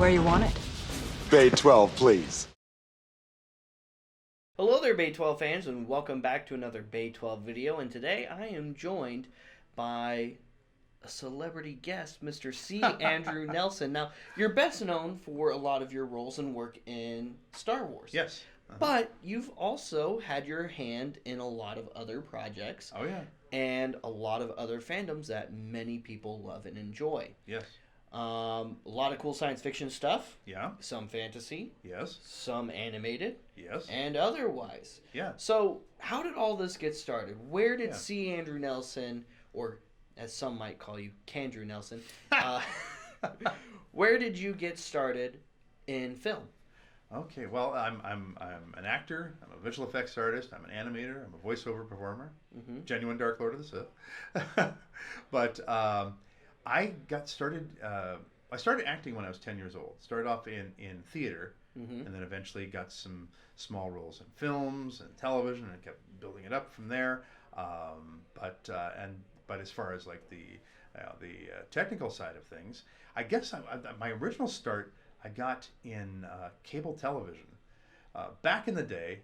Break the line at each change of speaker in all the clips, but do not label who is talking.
where you want it.
Bay 12, please.
Hello there, Bay 12 fans, and welcome back to another Bay 12 video. And today I am joined by a celebrity guest, Mr. C. Andrew Nelson. Now, you're best known for a lot of your roles and work in Star Wars.
Yes.
But you've also had your hand in a lot of other projects.
Oh, yeah.
And a lot of other fandoms that many people love and enjoy.
Yes.
A lot of cool science fiction stuff.
Yeah.
Some fantasy.
Yes.
Some animated.
Yes.
And otherwise.
Yeah.
So, how did all this get started? Where did
Yeah.
C. Andrew Nelson, or as some might call you, Candrew Nelson, where did you get started in film?
Okay. Well, I'm an actor. I'm a visual effects artist. I'm an animator. I'm a voiceover performer.
Mm-hmm.
Genuine Dark Lord of the Sith. But I got started. I started acting when I was 10 years old. Started off in theater,
Mm-hmm.
and then eventually got some small roles in films and television, and kept building it up from there. But as far as like the technical side of things, I guess my original start I got in cable television. Back in the day,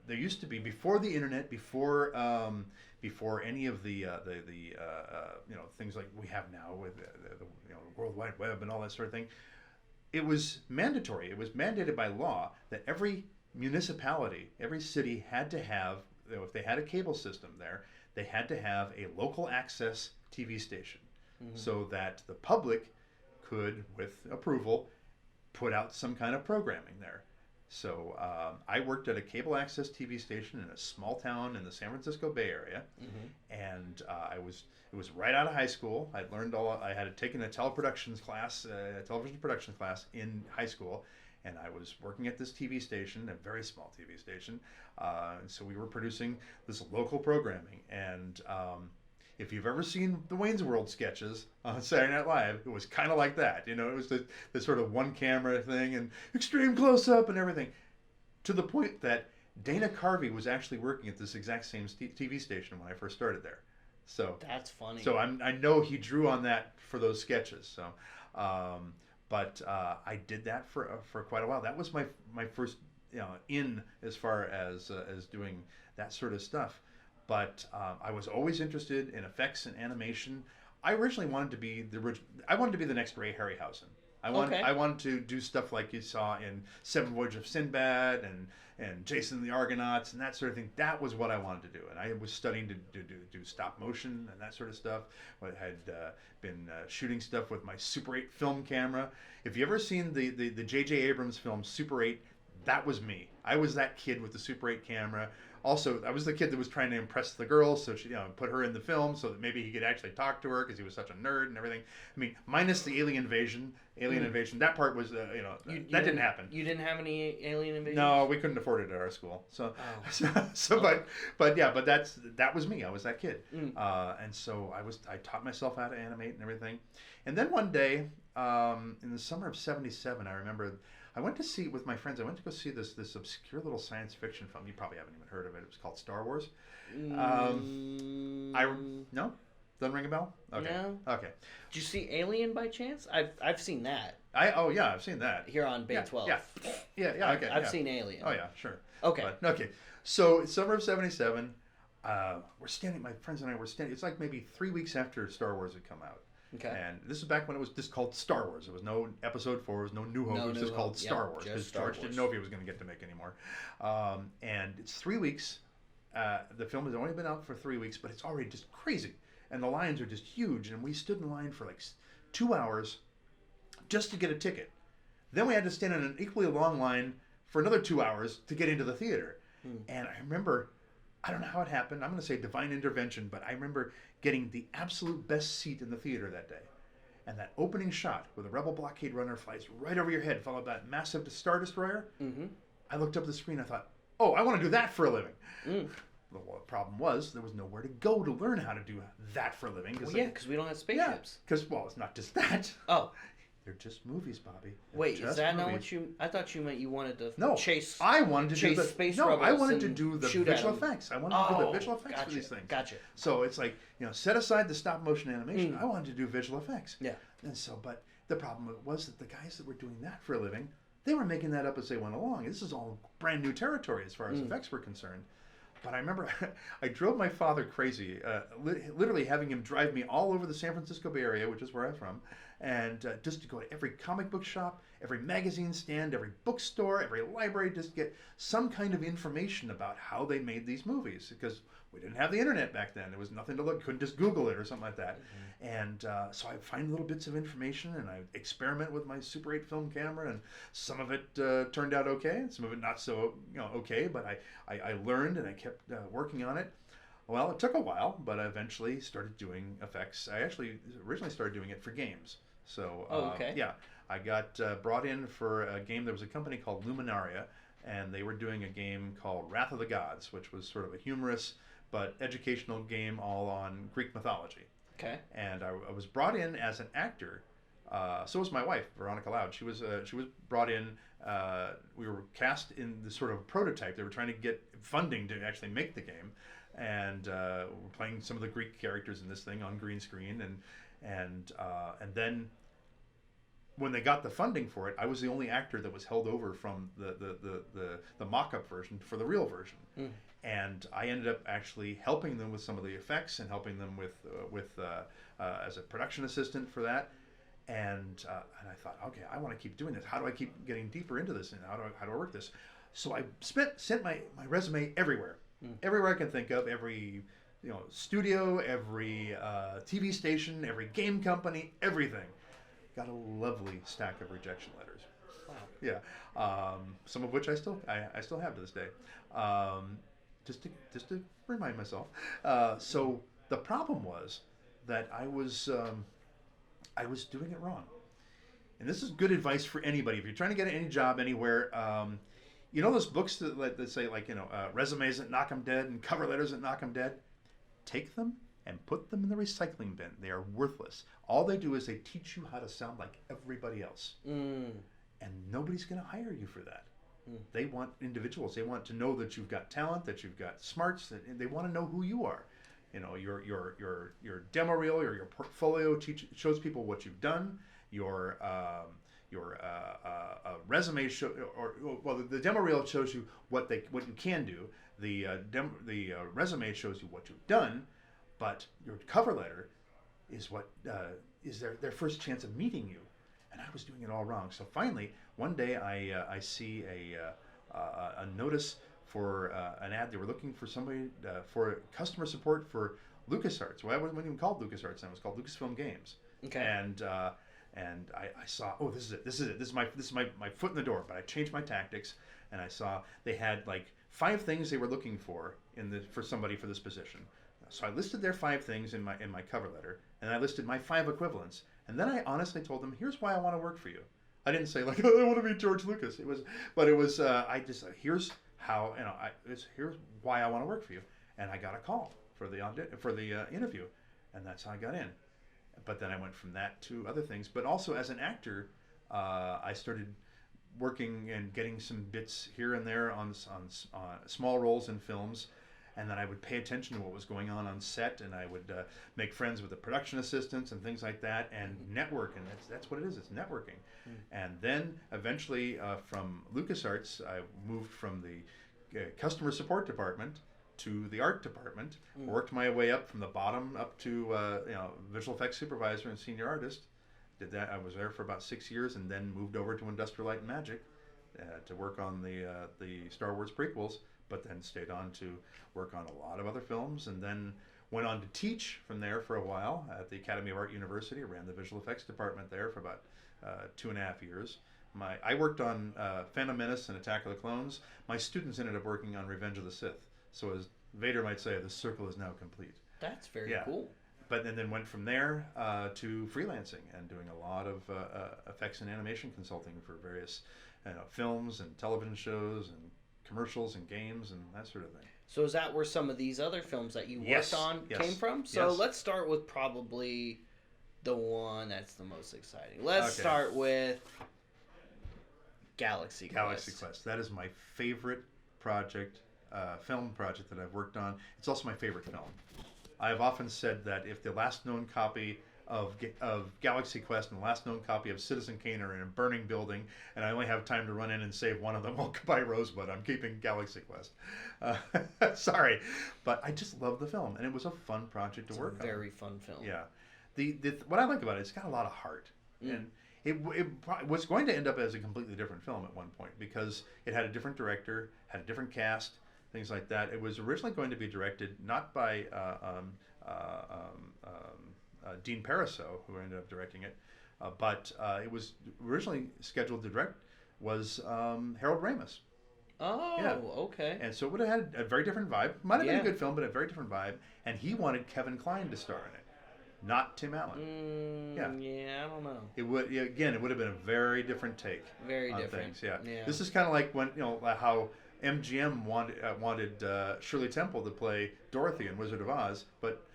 there used to be, before the internet, before any of the things like we have now with the World Wide Web and all that sort of thing. It was mandatory. It was mandated by law that every municipality, every city had to have, if they had a cable system there, they had to have a local access TV station,
Mm-hmm.
so that the public could, with approval, put out some kind of programming there. So I worked at a cable access TV station in a small town in the San Francisco Bay Area,
Mm-hmm.
and it was right out of high school. I had taken a television production class in high school, and I was working at this TV station, a very small TV station. So we were producing this local programming, and if you've ever seen the Wayne's World sketches on Saturday Night Live, it was kind of like that. You know, it was the sort of one camera thing and extreme close up and everything, to the point that Dana Carvey was actually working at this exact same TV station when I first started there. So
That's funny.
So I know he drew on that for those sketches. So, but I did that for quite a while. That was my first, in as far as doing that sort of stuff. But I was always interested in effects and animation. I originally wanted to be the next Ray Harryhausen. I wanted to do stuff like you saw in Seven Voyages of Sinbad and Jason and the Argonauts and that sort of thing. That was what I wanted to do. And I was studying to do stop motion and that sort of stuff. I had been shooting stuff with my Super 8 film camera. If you ever seen the J.J. Abrams film Super 8, that was me. I was that kid with the Super 8 camera. Also, I was the kid that was trying to impress the girl, so she, put her in the film so that maybe he could actually talk to her because he was such a nerd and everything. I mean, minus the alien invasion. That part was, that didn't happen.
You didn't have any alien invasions?
No, we couldn't afford it at our school. So, but that was me. I was that kid, and so I taught myself how to animate and everything. And then one day, in the summer of '77, I remember. I went to see, with my friends, I went to go see this obscure little science fiction film. You probably haven't even heard of it. It was called Star Wars. No? Doesn't ring a bell? Okay.
No.
Okay.
Did you see Alien by chance? I've seen that.
I've seen that.
Here on Bay 12.
Yeah, okay.
I've seen Alien.
Oh, yeah, sure.
Okay.
Okay. So, summer of '77, my friends and I were standing, it's like maybe 3 weeks after Star Wars had come out.
Okay.
And this is back when it was just called Star Wars. There was no Episode 4, there was no New Hope.
No
it was
New
just called
Hope.
Star
Yep,
Wars
just
because
Star
George
Wars.
didn't know if he was going to get to make anymore. And it's 3 weeks. The film has only been out for 3 weeks, but it's already just crazy. And the lines are just huge. And we stood in line for like 2 hours just to get a ticket. Then we had to stand in an equally long line for another 2 hours to get into the theater. And I remember, I don't know how it happened. I'm going to say divine intervention, but I remember getting the absolute best seat in the theater that day. And that opening shot where the Rebel blockade runner flies right over your head, followed by that massive Star Destroyer, I looked up at the screen, I thought, oh, I want to do that for a living. The problem was there was nowhere to go to learn how to do that for a living.
Well, yeah, because we don't have spaceships.
Because, it's not just that.
Oh.
They're just movies, Bobby.
Wait, is that not what you... I thought you meant you wanted to chase...
I wanted to do the...
space
No, I
rebels
wanted to
and
do the
shoot
visual
at 'em.
effects. I wanted to do the visual effects for these things.
Gotcha.
So it's like, set aside the stop motion animation. I wanted to do visual effects.
Yeah.
And so, but the problem was that the guys that were doing that for a living, they were making that up as they went along. This is all brand new territory as far as effects were concerned. But I remember I drove my father crazy, literally having him drive me all over the San Francisco Bay Area, which is where I'm from, and just to go to every comic book shop, every magazine stand, every bookstore, every library, just get some kind of information about how they made these movies. Because we didn't have the internet back then. There was nothing to look. Couldn't just Google it or something like that. And so I find little bits of information, and I experiment with my Super 8 film camera, and some of it turned out okay, and some of it not so okay. But I learned, and I kept working on it. Well, it took a while, but I eventually started doing effects. I actually originally started doing it for games. So
okay.
yeah, I got brought in for a game. There was a company called Luminaria, and they were doing a game called Wrath of the Gods, which was sort of a humorous but educational game all on Greek mythology.
Okay.
And I was brought in as an actor. So was my wife, Veronica Loud. She was brought in. We were cast in the sort of prototype. They were trying to get funding to actually make the game, and we're playing some of the Greek characters in this thing on green screen, and then when they got the funding for it, I was the only actor that was held over from the mock-up version for the real version. And I ended up actually helping them with some of the effects and helping them with as a production assistant for that. And I thought, okay, I want to keep doing this. How do I keep getting deeper into this, and how do I work this? So I sent my resume everywhere, everywhere I can think of, every studio, every TV station, every game company, everything. Got a lovely stack of rejection letters.
Wow.
Yeah, some of which I still have to this day. Just to remind myself. So the problem was that I was doing it wrong. And this is good advice for anybody. If you're trying to get any job anywhere, those books that say resumes that knock them dead and cover letters that knock them dead? Take them and put them in the recycling bin. They are worthless. All they do is they teach you how to sound like everybody else. And nobody's going to hire you for that. They want individuals. They want to know that you've got talent, that you've got smarts, that they want to know who you are. Your demo reel or your portfolio shows people what you've done. Your resume the demo reel shows you what you can do. The resume shows you what you've done, but your cover letter is what is their first chance of meeting you. And I was doing it all wrong. So finally, one day I see a notice for an ad. They were looking for somebody for customer support for LucasArts. Well, it wasn't even called LucasArts then. It was called Lucasfilm Games. Okay. And I saw, this is it. This is my foot in the door. But I changed my tactics, and I saw they had like 5 things they were looking for for somebody for this position. So I listed their 5 things in my cover letter, and I listed my 5 equivalents. And then I honestly told them, here's why I want to work for you. I didn't say like, I want to be George Lucas. I just here's how here's why I want to work for you. And I got a call for the interview, and that's how I got in. But then I went from that to other things. But also as an actor, I started working and getting some bits here and there on small roles in films. And then I would pay attention to what was going on set, and I would make friends with the production assistants and things like that, and network, and that's what it is. It's networking. And then eventually, from LucasArts, I moved from the customer support department to the art department. Worked my way up from the bottom up to visual effects supervisor and senior artist. Did that. I was there for about 6 years, and then moved over to Industrial Light and Magic to work on the Star Wars prequels. But then stayed on to work on a lot of other films, and then went on to teach from there for a while at the Academy of Art University. I ran the visual effects department there for about 2.5 years. I worked on Phantom Menace and Attack of the Clones. My students ended up working on Revenge of the Sith. So as Vader might say, the circle is now complete.
That's very cool.
But then went from there to freelancing and doing a lot of effects and animation consulting for various films and television shows and commercials and games and that sort of thing.
So is that where some of these other films that you worked on came from? So let's start with probably the one that's the most exciting. Let's start with Galaxy Quest.
Galaxy Quest. That is my favorite project, film project that I've worked on. It's also my favorite film. I have often said that if the last known copy of Galaxy Quest and the last known copy of Citizen Kane are in a burning building, and I only have time to run in and save one of them. Well, goodbye, Rosebud. I'm keeping Galaxy Quest. Sorry, but I just love the film, and it was a fun project to work on.
Very fun film.
Yeah, the what I like about it, it's got a lot of heart, and it was going to end up as a completely different film at one point because it had a different director, had a different cast, things like that. It was originally going to be directed not by Dean Pariseau, who ended up directing it, but it was originally scheduled to direct was Harold Ramis.
Oh,
Yeah.
okay.
And so it would have had a very different vibe. Might have been
Yeah.
a good film, but a very different vibe. And he wanted Kevin Kline to star in it, not Tim Allen. Yeah.
Yeah, I don't know.
It would again. It would have been a very different take
Very
on
different.
things. Yeah.
Yeah.
This is kind of like when how MGM wanted Shirley Temple to play Dorothy in Wizard of Oz, but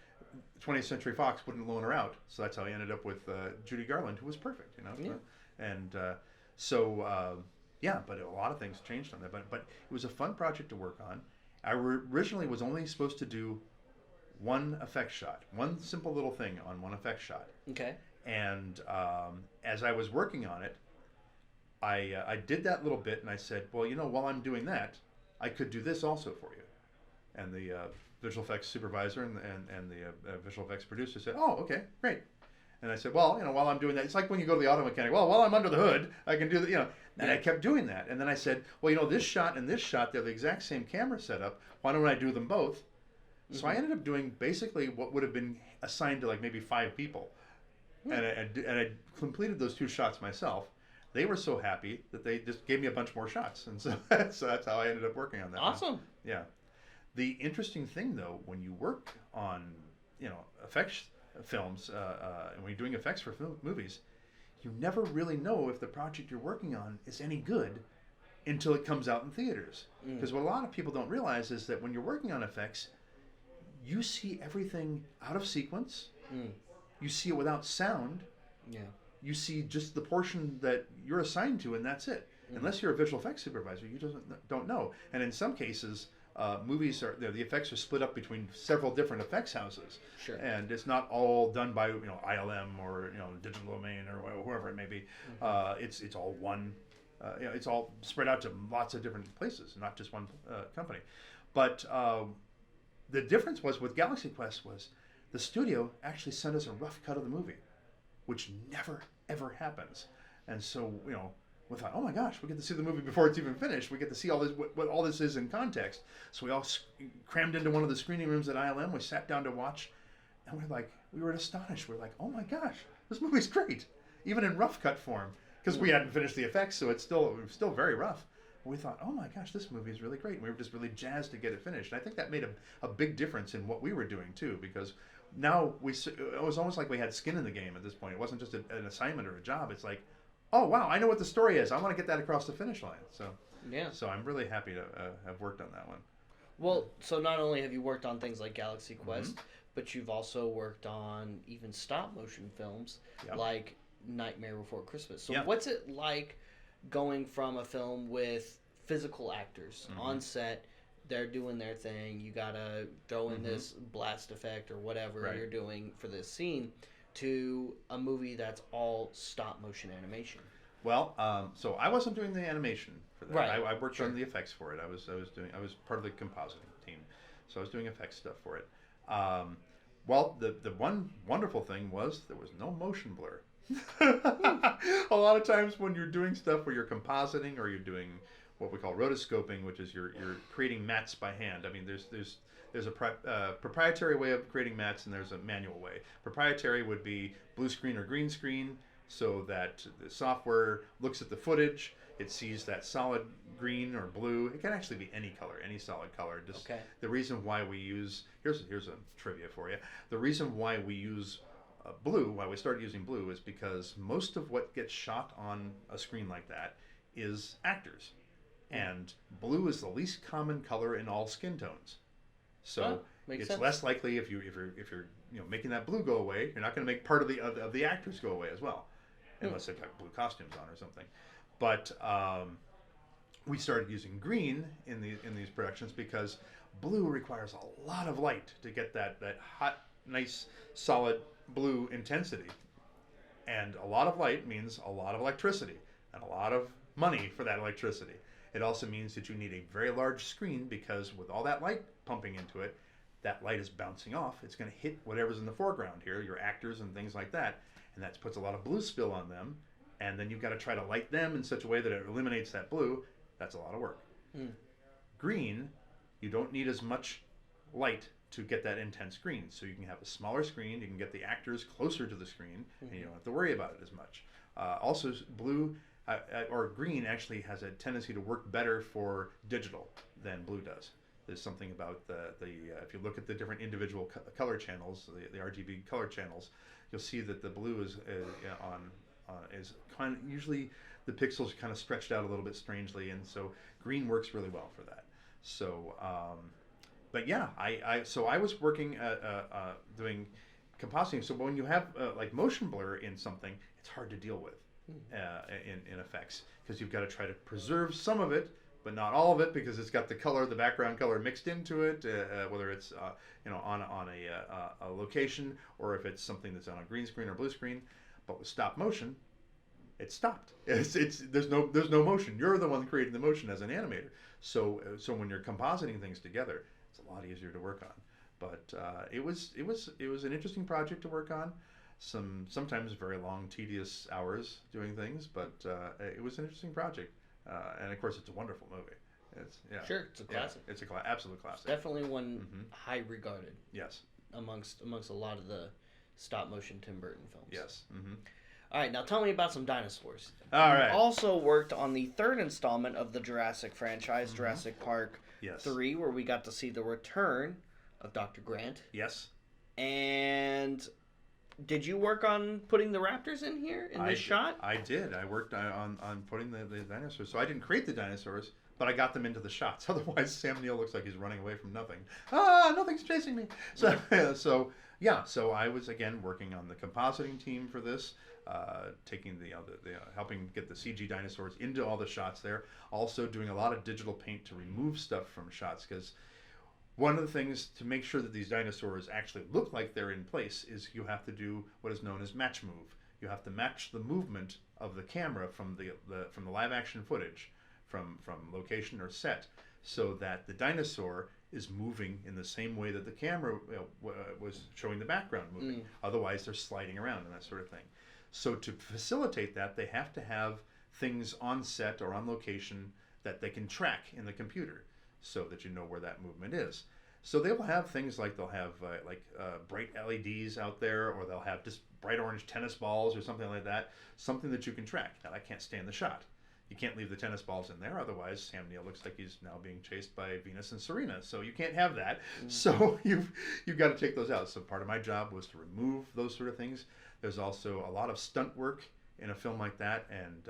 20th Century Fox wouldn't loan her out, so that's how he ended up with Judy Garland, who was perfect,
Yeah.
And yeah, but a lot of things changed on that. But it was a fun project to work on. I originally was only supposed to do one effect shot, one simple little thing on one effect shot.
Okay.
And as I was working on it, I did that little bit, and I said, well, while I'm doing that, I could do this also for you. And the visual effects supervisor and the visual effects producer said, oh, okay, great. And I said, well, while I'm doing that, it's like when you go to the auto mechanic, well, while I'm under the hood, I can do that, And I kept doing that. And then I said, well, this shot and this shot, they're the exact same camera setup. Why don't I do them both? Mm-hmm. So I ended up doing basically what would have been assigned to like maybe 5 people. Mm-hmm. And I completed those 2 shots myself. They were so happy that they just gave me a bunch more shots. And so that's how I ended up working on that.
Awesome.
One. Yeah. The interesting thing, though, when you work on, effects films, and when you're doing effects for movies, you never really know if the project you're working on is any good until it comes out in theaters. Because what a lot of people don't realize is that when you're working on effects, you see everything out of sequence. You see it without sound.
Yeah.
You see just the portion that you're assigned to, and that's it. Unless you're a visual effects supervisor, you don't know. And in some cases, movies the effects are split up between several different effects houses.
Sure.
And it's not all done by ILM or Digital Domain or whoever it may be. It's all one. It's all spread out to lots of different places, not just one company. But the difference was with Galaxy Quest was the studio actually sent us a rough cut of the movie, which never ever happens. And so we thought, oh my gosh, we get to see the movie before it's even finished. We get to see all this, what all this is in context. So we all crammed into one of the screening rooms at ILM. We sat down to watch, and we were astonished. We're like, oh my gosh, this movie's great, even in rough cut form, because we hadn't finished the effects, so it was still very rough. But we thought, oh my gosh, this movie is really great. And we were just really jazzed to get it finished. And I think that made a big difference in what we were doing too, because now it was almost like we had skin in the game at this point. It wasn't just an assignment or a job. It's like, oh wow, I know what the story is. I want to get that across the finish line. So
yeah.
So I'm really happy to have worked on that one.
Well, so not only have you worked on things like Galaxy Quest, but you've also worked on even stop motion films like Nightmare Before Christmas. So what's it like going from a film with physical actors on set? They're doing their thing. You gotta throw in this blast effect or whatever you're doing for this scene, to a movie that's all stop motion animation.
Well, so I wasn't doing the animation for that.
Right.
I worked on the effects for it. I was part of the compositing team, so I was doing effects stuff for it. Well, the one wonderful thing was there was no motion blur. A lot of times when you're doing stuff where you're compositing or you're doing what we call rotoscoping, which is you're creating mats by hand. I mean, there's a proprietary way of creating mats, and there's a manual way. Proprietary would be blue screen or green screen, so that the software looks at the footage, it sees that solid green or blue. It can actually be any color, any solid color. Just the reason why we use here's a trivia for you. The reason why we use blue, why we started using blue, is because most of what gets shot on a screen like that is actors, and blue is the least common color in all skin tones. So it's
sense.
less likely if you're making that blue go away, you're not going to make part of the actors go away as well, unless they've got blue costumes on or something. But we started using green in these productions because blue requires a lot of light to get that hot nice solid blue intensity. And a lot of light means a lot of electricity and a lot of money for that electricity. It also means that you need a very large screen because with all that light pumping into it, that light is bouncing off. It's going to hit whatever's in the foreground here, your actors and things like that. And that puts a lot of blue spill on them. And then you've got to try to light them in such a way that it eliminates that blue. That's a lot of work. Green, you don't need as much light to get that intense green. So you can have a smaller screen, you can get the actors closer to the screen, and you don't have to worry about it as much. Also, blue or green actually has a tendency to work better for digital than blue does. There's something about the if you look at the different individual color channels, the RGB color channels, you'll see that the blue is kind of, usually the pixels are kind of stretched out a little bit strangely, and so green works really well for that. So, but yeah, I was working doing compositing. So when you have like motion blur in something, it's hard to deal with in effects because you've got to try to preserve some of it, but not all of it because it's got the color, the background color mixed into it, whether it's on a location or if it's something that's on a green screen or blue screen. But with stop motion, it's stopped. There's no motion. You're the one creating the motion as an animator. So when you're compositing things together, it's a lot easier to work on. But it was an interesting project to work on. Sometimes very long, tedious hours doing things, but it was an interesting project. And of course, it's a wonderful movie.
Sure, it's a classic.
Yeah, it's an absolute classic.
Definitely one high regarded.
Yes.
Amongst a lot of the stop motion Tim Burton films.
Yes.
All right, now tell me about some dinosaurs.
All right.
You also worked on the third installment of the Jurassic franchise, Jurassic Park 3, where we got to see the return of Dr. Grant.
Yes.
And did you work on putting the raptors in here in this shot?
I did. I worked on putting the dinosaurs. So I didn't create the dinosaurs, but I got them into the shots. Otherwise, Sam Neill looks like he's running away from nothing. Nothing's chasing me. So so I was again working on the compositing team for this, taking the helping get the CG dinosaurs into all the shots there. Also doing a lot of digital paint to remove stuff from shots because one of the things to make sure that these dinosaurs actually look like they're in place is you have to do what is known as match move. You have to match the movement of the camera from the live action footage from location or set so that the dinosaur is moving in the same way that the camera was showing the background moving. Otherwise, they're sliding around and that sort of thing. So to facilitate that, they have to have things on set or on location that they can track in the computer so that you know where that movement is. So they will have things like they'll have bright LEDs out there, or they'll have just bright orange tennis balls or something like that, something that you can track. Now, that can't stay in the shot. You can't leave the tennis balls in there, otherwise Sam Neill looks like he's now being chased by Venus and Serena. So you can't have that. So you've got to take those out. So part of my job was to remove those sort of things. There's also a lot of stunt work in a film like that, and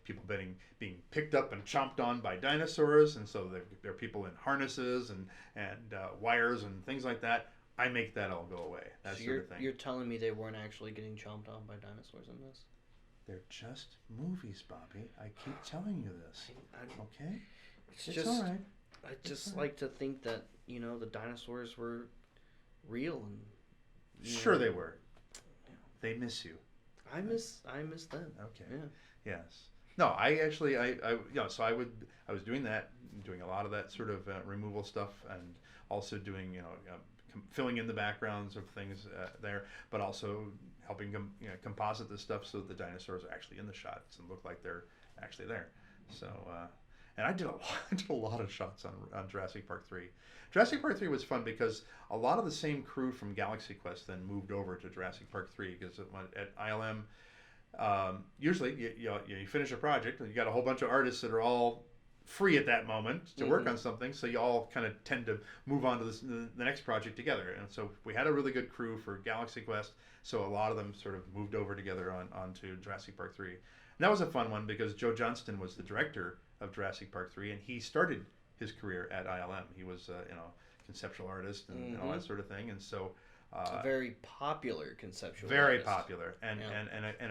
people being picked up and chomped on by dinosaurs, and so there are people in harnesses and wires and things like that. I make that all go away. That sort of thing.
You're telling me they weren't actually getting chomped on by dinosaurs in this?
They're just movies, Bobby. I keep telling you this. Okay?
It's just
all right.
I just like to think that, the dinosaurs were real and
Sure they were. They miss you.
I miss them.
Okay.
Yeah.
Yes. No, I actually so I was doing that, doing a lot of that sort of removal stuff, and also doing filling in the backgrounds of things there, but also helping composite this stuff so that the dinosaurs are actually in the shots and look like they're actually there. So and I did a lot of shots on Jurassic Park 3. Jurassic Park 3 was fun because a lot of the same crew from Galaxy Quest then moved over to Jurassic Park 3 because at ILM, usually you finish a project and you got a whole bunch of artists that are all free at that moment to work on something, so you all kind of tend to move on to the next project together. And so we had a really good crew for Galaxy Quest, so a lot of them sort of moved over together onto Jurassic Park 3. And that was a fun one because Joe Johnston was the director of Jurassic Park 3, and he started his career at ILM. He was conceptual artist and all that sort of thing, and so
a very popular conceptual
very
artist.
Popular and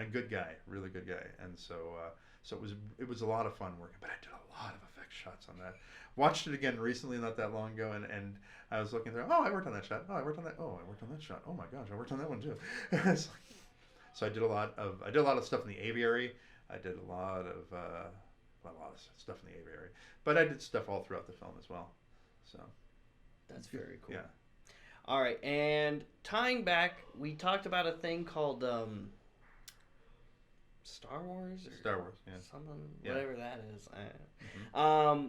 a good guy, really good guy. And so it was a lot of fun working, but I did a lot of effect shots on that. Watched it again recently, not that long ago, and I was looking through. Oh, I worked on that shot. Oh, I worked on that. Oh, I worked on that shot. Oh my gosh, I worked on that one too. It's like, so I did a lot of stuff in the aviary. I did a lot of stuff in the aviary, but I did stuff all throughout the film as well. So
That's very cool.
yeah.
All right, and tying back, we talked about a thing called Star Wars or
Star Wars, yeah.
something,
Yeah.
whatever that is.
Mm-hmm.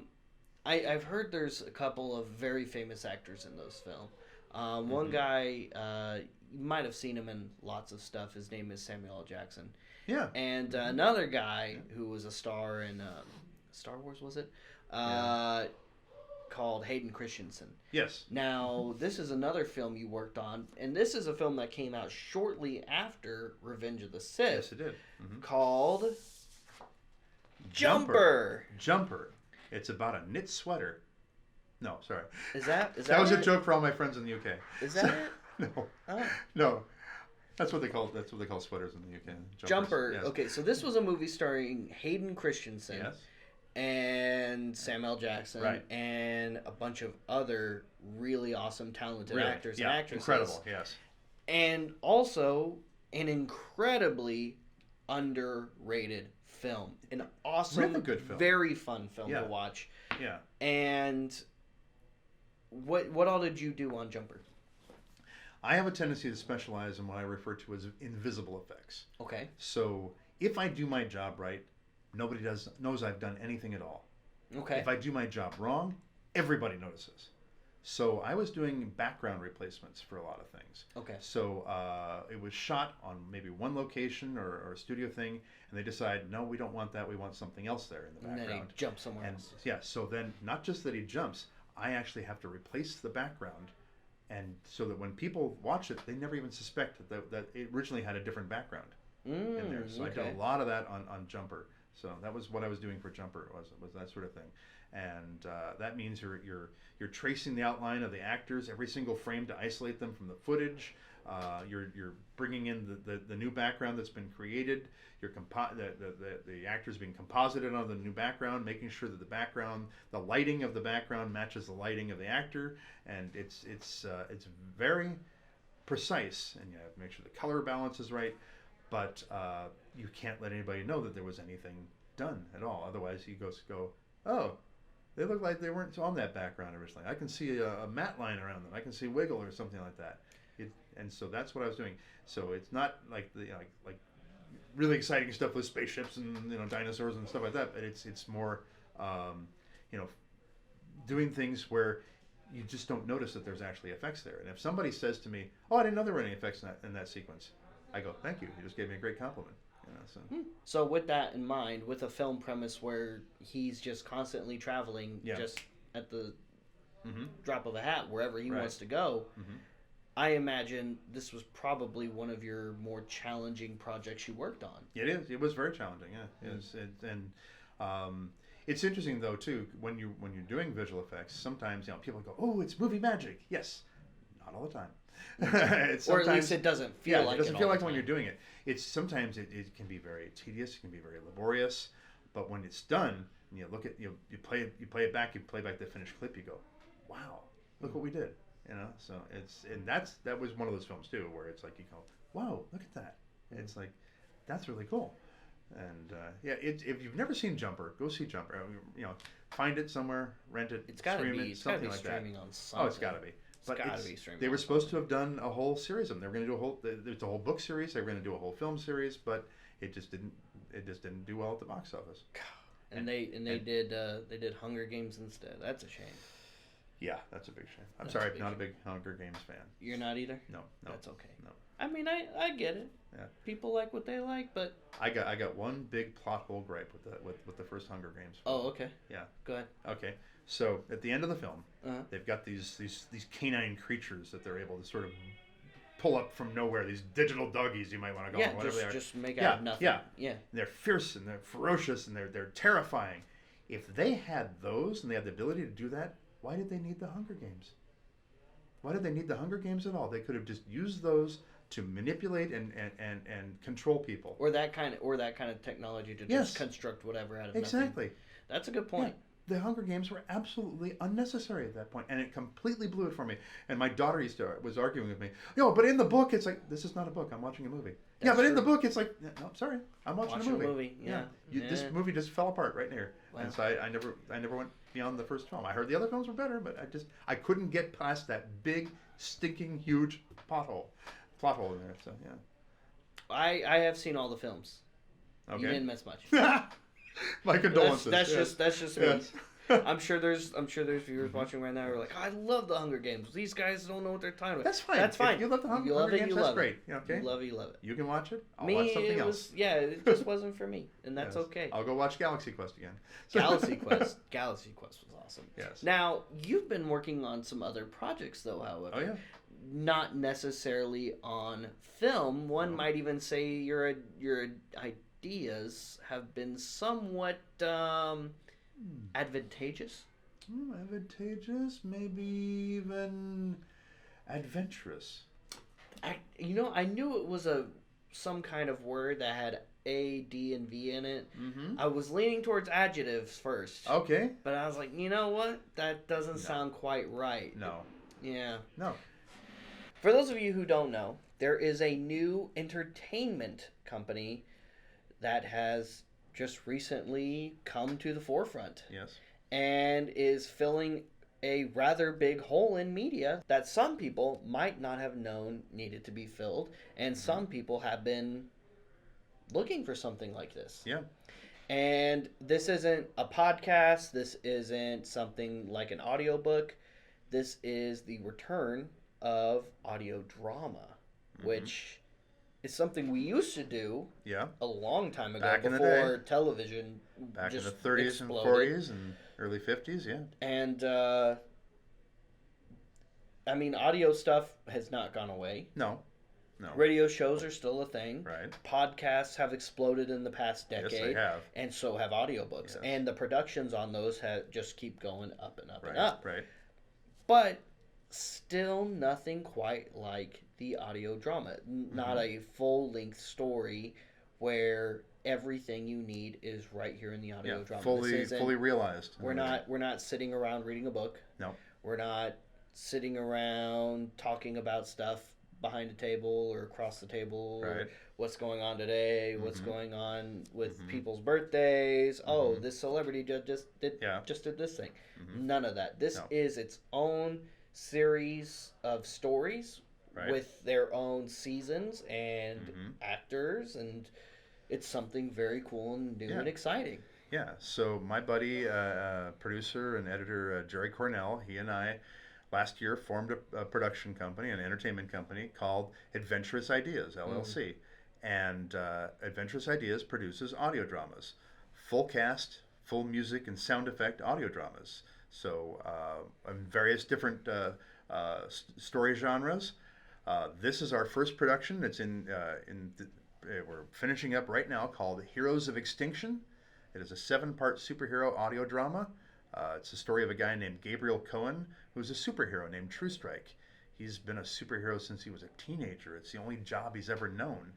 I've heard there's a couple of very famous actors in those films. One
Mhm.
guy, you might have seen him in lots of stuff. His name is Samuel L. Jackson.
Yeah.
And another guy who was a star in Star Wars, was it? Called Hayden Christensen.
Yes.
Now, this is another film you worked on, and this is a film that came out shortly after Revenge of the Sith,
Yes, it did. Mm-hmm.
called Jumper.
Jumper. It's about a knit sweater. No, sorry.
Is that
That was
it?
a joke for all my friends in the UK.
Is that it?
No.
Oh.
No. That's what they call sweaters in the UK. Jumpers.
Jumper.
Yes.
Okay, so this was a movie starring Hayden Christensen
Yes.
and Samuel Jackson
Right.
and a bunch of other really awesome, talented
Really?
actors
Yeah.
and actresses.
Incredible. Yes.
And also an incredibly underrated film. An awesome,
Really good film.
very fun film
Yeah.
to watch.
Yeah.
And what all did you do on Jumper?
I have a tendency to specialize in what I refer to as invisible effects.
Okay.
So if I do my job right, nobody knows I've done anything at all.
Okay.
If I do my job wrong, everybody notices. So I was doing background replacements for a lot of things.
Okay.
So it was shot on maybe one location or a studio thing, and they decide, no, we don't want that. We want something else there in the
And then
background.
he jumps somewhere
And
else.
yeah, so then not just that he jumps, I actually have to replace the background, and so that when people watch it, they never even suspect that it originally had a different background in there. So I
okay.
did a lot of that on Jumper. So that was what I was doing for Jumper, was that sort of thing. And that means you're tracing the outline of the actors every single frame to isolate them from the footage. You're bringing in the new background that's been created. The actors being composited on the new background, making sure that the lighting of the background matches the lighting of the actor, and it's very precise, and you have to make sure the color balance is right. But you can't let anybody know that there was anything done at all. Otherwise, you go, oh, they look like they weren't on that background originally. I can see a matte line around them. I can see wiggle or something like that. And so that's what I was doing. So it's not like like really exciting stuff with spaceships and dinosaurs and stuff like that. But it's more doing things where you just don't notice that there's actually effects there. And if somebody says to me, "Oh, I didn't know there were any effects in that sequence," I go, "Thank you. You just gave me a great compliment."
So with that in mind, with a film premise where he's just constantly traveling,
Yeah.
just at the
Mm-hmm.
drop of a hat wherever he
Right.
wants to go,
Mm-hmm.
I imagine this was probably one of your more challenging projects you worked on.
It is. It was very challenging. Yeah. It's interesting though too when you're doing visual effects. Sometimes people go, "Oh, it's movie magic." Yes, not all the time. It's
Or at
sometimes-
least it doesn't feel like
it doesn't
it
feel
all
like
the
when you're
time.
doing it. It's sometimes it can be very tedious. It can be very laborious. But when it's done, and you look at you play it back. You play back the finished clip. You go, "Wow, look what we did." So that was one of those films too, where it's like you go, "Wow, look at that." It's like that's really cool. And if you've never seen Jumper, go see Jumper. Find it somewhere, rent it,
It's got to
stream
be.
it,
It's got to
something
be
like that.
streaming on something.
Oh, it's got to be. But
gotta be streaming
they
on
were supposed to have done a whole series of them. They were going to do a whole. There's a whole book series. They were going to do a whole film series, but it just didn't. It just didn't do well at the box office.
And they did Hunger Games instead. That's a shame.
Yeah, that's a big shame. I'm
That's
sorry,
a
I'm
big
not a
shame.
big Hunger Games fan.
You're not either.
No.
That's okay.
No.
I mean, I get it.
Yeah.
People like what they like, but
I got one big plot hole gripe with the first Hunger Games.
oh, okay.
Yeah.
Go ahead.
Okay. So at the end of the film,
Uh-huh.
they've got these canine creatures that they're able to sort of pull up from nowhere. These digital doggies, you might want to call them,
Yeah,
whatever they are.
just make
Yeah,
out of nothing.
yeah.
Yeah.
They're fierce and they're ferocious and they're terrifying. If they had those and they had the ability to do that, why did they need the Hunger Games? Why did they need the Hunger Games at all? They could have just used those to manipulate and control people.
Or that kind of technology to
Yes.
just construct whatever out of
Exactly.
nothing. That's a good point.
the Hunger Games were absolutely unnecessary at that point, and it completely blew it for me. And my daughter was arguing with me. But in the book, it's like, this is not a book. I'm watching a movie. Yeah,
That's
but in the
true.
book, it's like, no, sorry, I'm watching a movie.
Yeah.
This movie just fell apart right here,
Wow.
and so I never went beyond the first film. I heard the other films were better, but I couldn't get past that big, stinking, huge plot hole in there. So yeah.
I have seen all the films.
Okay.
You didn't miss much.
My condolences.
That's
yes.
just
Yes.
me. I'm sure there's viewers watching right now who are like, I love the Hunger Games. These guys don't know what they're talking about.
That's fine.
That's fine.
If you love the Hunger
love it,
Games,
you
that's
love
great.
it.
Okay.
You love it, you love it.
You can watch it. I'll
Me,
watch something
it
else.
it just wasn't for me, and that's
Yes.
okay.
I'll go watch Galaxy Quest again.
Galaxy Quest was awesome.
Yes.
Now you've been working on some other projects, though. However,
Oh yeah.
not necessarily on film. One
No.
might even say your ideas have been somewhat advantageous.
Advantageous, maybe even adventurous.
I knew it was some kind of word that had A, D, and V in it.
Mm-hmm.
I was leaning towards adjectives first,
Okay.
but I was like, you know what? That doesn't sound quite right.
No.
Yeah.
No.
For those of you who don't know, there is a new entertainment company that has just recently come to the forefront
Yes.
and is filling a rather big hole in media that some people might not have known needed to be filled, and some people have been looking for something like this.
Yeah.
And this isn't a podcast, this isn't something like an audiobook. This is the return of audio drama, which is something we used to do
Yeah.
a long time ago,
Back in the
before television
Back
just
in the 30s
exploded.
and 40s and early 50s. Yeah.
And audio stuff has not gone away.
No. No.
Radio shows are still a thing.
Right.
Podcasts have exploded in the past decade.
Yes, they have.
And so have audiobooks.
Yes.
And the productions on those just keep going up and up
Right.
and up.
Right.
But still nothing quite like the audio drama. Not a full-length story where everything you need is right here in the audio
Yeah.
drama.
Fully realized.
We're not sitting around reading a book.
No.
We're not sitting around talking about stuff behind a table or across the table, or
Right.
what's going on today, what's going on with people's birthdays. Oh, this celebrity just did this thing. None of that. This
No.
is its own series of stories
Right.
with their own seasons and actors, and it's something very cool and new and exciting.
Yeah. So my buddy, producer and editor Jerry Cornell, he and I last year formed a production company, an entertainment company called Adventurous Ideas LLC, and Adventurous Ideas produces audio dramas, full cast, full music and sound effect audio dramas. So in various different story genres. This is our first production. It's we're finishing up right now, called Heroes of Extinction. It is a 7-part superhero audio drama. It's the story of a guy named Gabriel Cohen, who's a superhero named True Strike. He's been a superhero since he was a teenager. It's the only job he's ever known,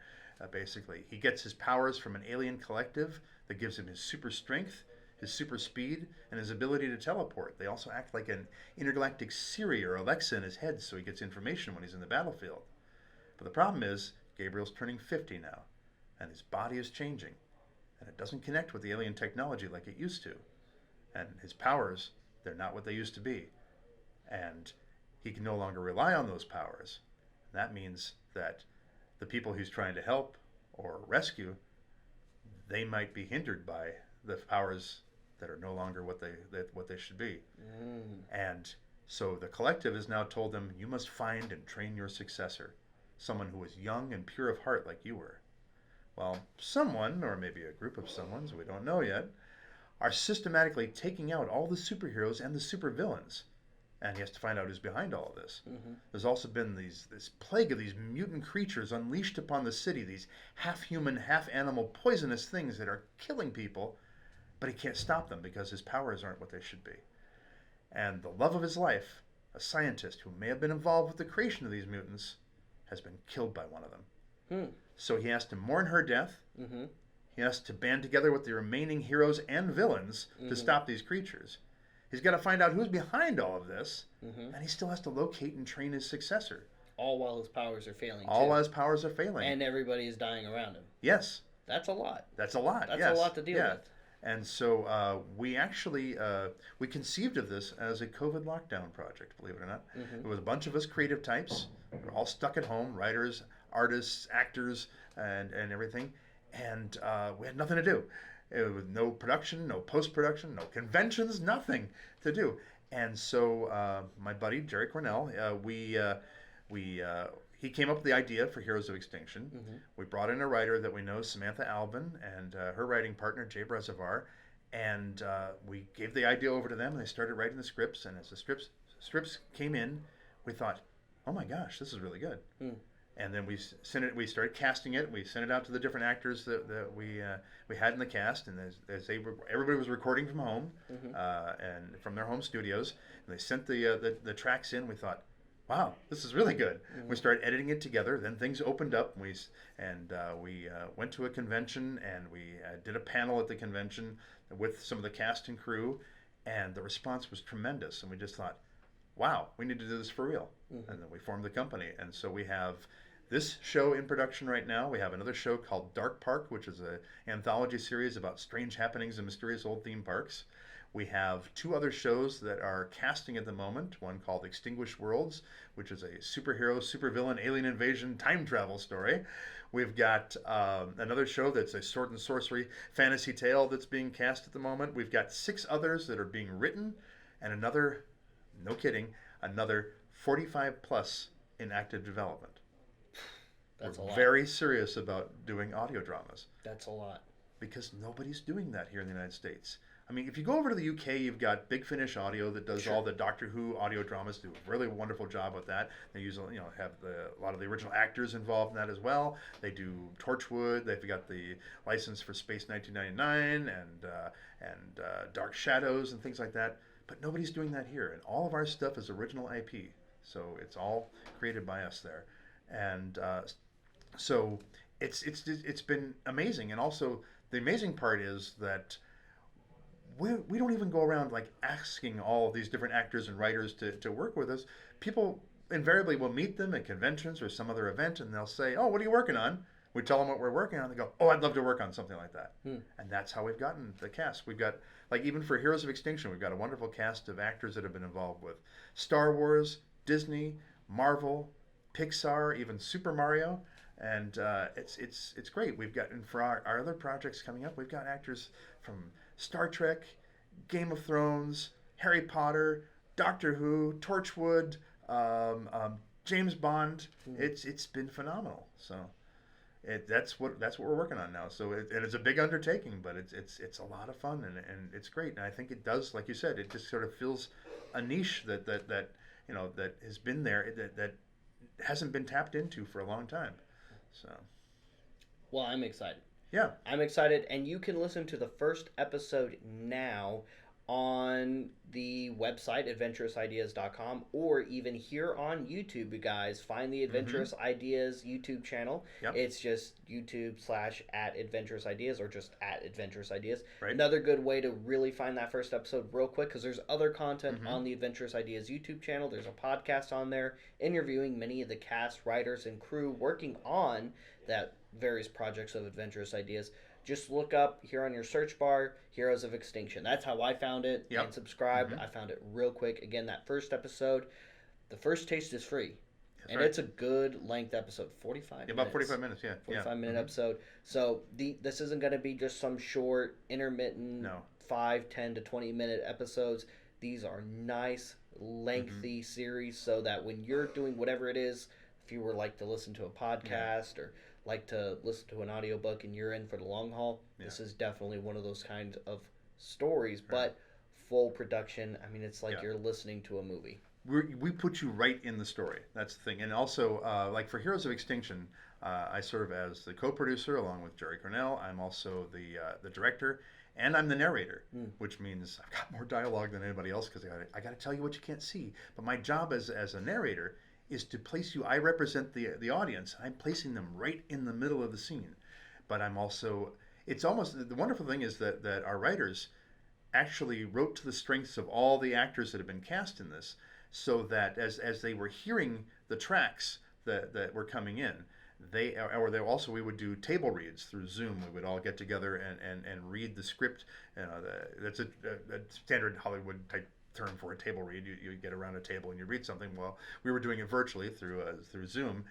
basically. He gets his powers from an alien collective that gives him his super strength, his super speed, and his ability to teleport. They also act like an intergalactic Siri or Alexa in his head, so he gets information when he's in the battlefield. But the problem is, Gabriel's turning 50 now, and his body is changing, and it doesn't connect with the alien technology like it used to. And his powers, they're not what they used to be. And he can no longer rely on those powers. That means that the people he's trying to help or rescue, they might be hindered by the powers that are no longer what they should be. And so the collective has now told them, you must find and train your successor, someone who is young and pure of heart like you were. Well, someone, or maybe a group of someones, we don't know yet, are systematically taking out all the superheroes and the supervillains. And he has to find out who's behind all of this. There's also been this plague of these mutant creatures unleashed upon the city, these half-human, half-animal poisonous things that are killing people, but he can't stop them because his powers aren't what they should be. And the love of his life, a scientist who may have been involved with the creation of these mutants, has been killed by one of them. So he has to mourn her death. He has to band together with the remaining heroes and villains to stop these creatures. He's got to find out who's behind all of this, and he still has to locate and train his successor.
All while his powers are failing.
All
too.
while his powers are failing.
And everybody is dying around him.
Yes.
That's a lot.
That's a lot.
That's
yes.
a lot to deal with.
And so we actually we conceived of this as a COVID lockdown project, believe it or not. It was a bunch of us creative types. We were all stuck at home, writers, artists, actors, and everything. And we had nothing to do. It was no production, no post-production, no conventions, nothing to do. And so my buddy, Jerry Cornell, he came up with the idea for Heroes of Extinction. We brought in a writer that we know, Samantha Albin, and her writing partner, Jay Brezevar, and we gave the idea over to them, and they started writing the scripts. And as the scripts came in, we thought, oh my gosh, this is really good. And then we started casting it. We sent it out to the different actors that we had in the cast, and everybody was recording from home and from their home studios, and they sent the tracks in. We thought, wow, this is really good. We started editing it together. Then things opened up, and we went to a convention, and we did a panel at the convention with some of the cast and crew, and the response was tremendous. And we just thought, wow, we need to do this for real. And then we formed the company, and so we have this show in production right now. We have another show called Dark Park, which is an anthology series about strange happenings in mysterious old theme parks. We have 2 other shows that are casting at the moment. One called Extinguished Worlds, which is a superhero, supervillain, alien invasion, time travel story. We've got another show that's a sword and sorcery fantasy tale that's being cast at the moment. We've got 6 others that are being written, and another, no kidding, another 45 plus in active development.
That's
We're
a lot.
very serious about doing audio dramas.
That's a lot.
Because nobody's doing that here in the United States. I mean, if you go over to the UK, you've got Big Finish Audio that does all the Doctor Who audio dramas. Do a really wonderful job with that. They use, have a lot of the original actors involved in that as well. They do Torchwood. They've got the license for Space 1999 and Dark Shadows and things like that. But nobody's doing that here, and all of our stuff is original IP. So it's all created by us there, and so it's been amazing. And also the amazing part is that we don't even go around like asking all of these different actors and writers to work with us. People invariably will meet them at conventions or some other event, and they'll say, oh, what are you working on? We tell them what we're working on. They go, oh, I'd love to work on something like that. And that's how we've gotten the cast. We've got, like, even for Heroes of Extinction, we've got a wonderful cast of actors that have been involved with Star Wars, Disney, Marvel, Pixar, even Super Mario. And it's great. We've got, and for our other projects coming up, we've got actors from Star Trek, Game of Thrones, Harry Potter, Doctor Who, Torchwood, James Bond. It's been phenomenal. So that's what we're working on now. So and it's a big undertaking, but it's a lot of fun, and it's great. And I think it does, like you said, it just sort of fills a niche that has been there that hasn't been tapped into for a long time. So,
well, I'm excited.
Yeah.
I'm excited, and you can listen to the first episode now on the website, adventurousIdeas.com, or even here on YouTube, you guys. Find the Adventurous Ideas YouTube channel.
Yep.
It's just YouTube/@AdventurousIdeas or just @AdventurousIdeas.
Right.
Another good way to really find that first episode real quick, because there's other content on the Adventurous Ideas YouTube channel. There's a podcast on there interviewing many of the cast, writers, and crew working on that various projects of Adventurous Ideas. Just look up here on your search bar, Heroes of Extinction. That's how I found it and subscribed. I found it real quick. Again, that first episode, the first taste is free.
That's
and
right.
it's a good length episode, 45 minutes.
About 45 minutes, yeah.
45-minute episode. So this isn't going to be just some short, intermittent 5, 10 to 20-minute episodes. These are nice, lengthy series, so that when you're doing whatever it is, if you were like to listen to a podcast or like to listen to an audiobook and you're in for the long haul, this is definitely one of those kinds of stories, but full production. I mean, it's like you're listening to a movie.
We put you right in the story. That's the thing. And also, like for Heroes of Extinction, I serve as the co-producer along with Jerry Cornell. I'm also the director, and I'm the narrator, which means I've got more dialogue than anybody else because I got to tell you what you can't see. But my job as a narrator is to place you. I represent the audience. I'm placing them right in the middle of the scene, but I'm also. it's almost, the wonderful thing is that our writers actually wrote to the strengths of all the actors that have been cast in this, so that as they were hearing the tracks that were coming in, they also, we would do table reads through Zoom. We would all get together and read the script. That's a standard Hollywood type term for a table read. You get around a table and you read something. Well, we were doing it virtually through Zoom,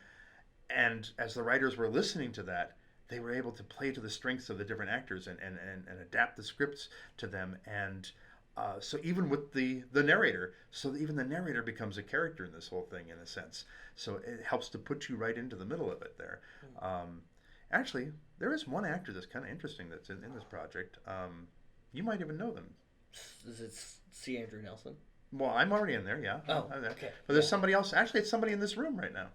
and as the writers were listening to that, they were able to play to the strengths of the different actors and adapt the scripts to them. And so even with the narrator, so even the narrator becomes a character in this whole thing in a sense. So it helps to put you right into the middle of it there. Actually, there is one actor that's kind of interesting that's in this project. You might even know them.
Is it C. Andrew Nelson?
Well, I'm already in there, yeah.
Oh,
I'm there.
okay.
But there's somebody else. Actually, it's somebody in this room right now.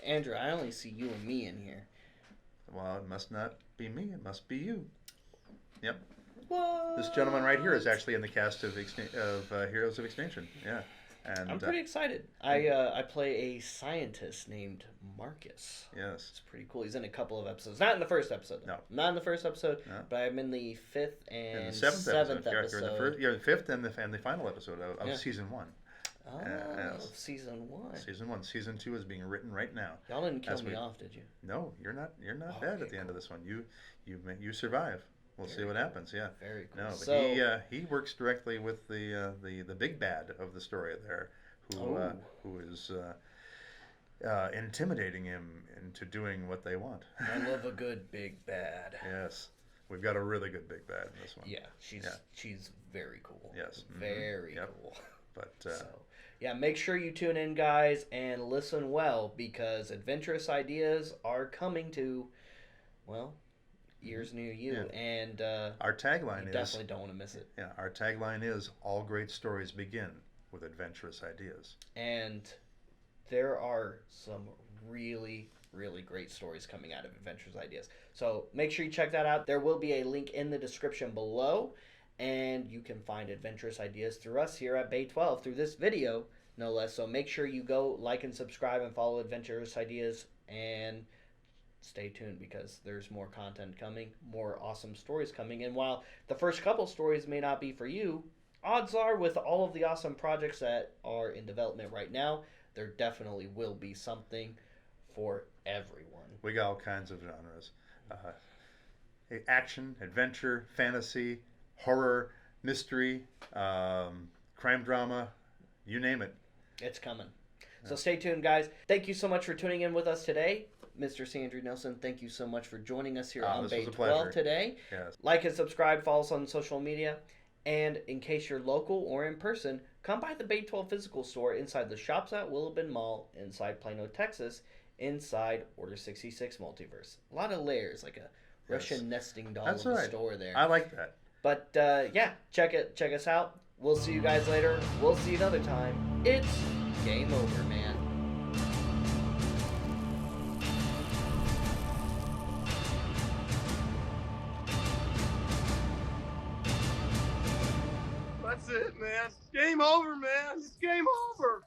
Andrew, I only see you and me in here.
Well, it must not be me. It must be you. Yep.
What?
This gentleman right here is actually in the cast of Heroes of Extinction. Yeah. And
I'm pretty excited. I play a scientist named Marcus.
yes.
It's pretty cool. He's in a couple of episodes. Not in the first episode.
No.
Not in the first episode,
No.
but I'm in the fifth and
In the seventh
seventh
episode.
episode.
You're in the first, you're the fifth and the final episode of
Yeah.
season 1.
Oh,
yes.
season 1.
Season 1. Season 2 is being written right now.
Y'all didn't kill
As
me
we-
off, did you?
No, you're not. You're not
Oh,
dead
okay,
at the end of
cool.
this one. You survive. We'll see what happens. Yeah.
Very cool.
No, but
So,
he works directly with the big bad of the story there, who is intimidating him into doing what they want.
I love a good big bad.
Yes, we've got a really good big bad in this one.
Yeah, she's very cool.
Yes. Mhm.
Very
Yep.
cool.
But
So, yeah, make sure you tune in, guys, and listen well, because adventurous ideas are coming to, well, ears near you,
Yeah.
and
our tagline
you
is
definitely don't want to miss it.
yeah. Our tagline is all great stories begin with adventurous ideas.
And there are some really, really great stories coming out of Adventures Ideas. So make sure you check that out. There will be a link in the description below, and you can find Adventurous Ideas through us here at Bay 12, through this video, no less. So make sure you go like and subscribe and follow Adventurous Ideas, and stay tuned, because there's more content coming, more awesome stories coming. And while the first couple stories may not be for you, odds are, with all of the awesome projects that are in development right now, there definitely will be something for everyone.
We got all kinds of genres: action, adventure, fantasy, horror, mystery, crime drama, you name it.
It's coming. So stay tuned, guys. Thank you so much for tuning in with us today. Mr. C. Andrew Nelson, thank you so much for joining us here on
This
Bay
was a
12
pleasure.
today.
Yes.
Like and subscribe, follow us on social media. And in case you're local or in person, come by the Bay 12 physical store inside the Shops at Willowbend Mall, inside Plano, Texas, inside Order 66 Multiverse. A lot of layers, like a Russian nesting doll
That's
of a
right.
store there.
I like that.
But yeah, check us out. We'll see you guys later. We'll see you another time. It's game over, man.
That's it, man. Game over, man. It's game over.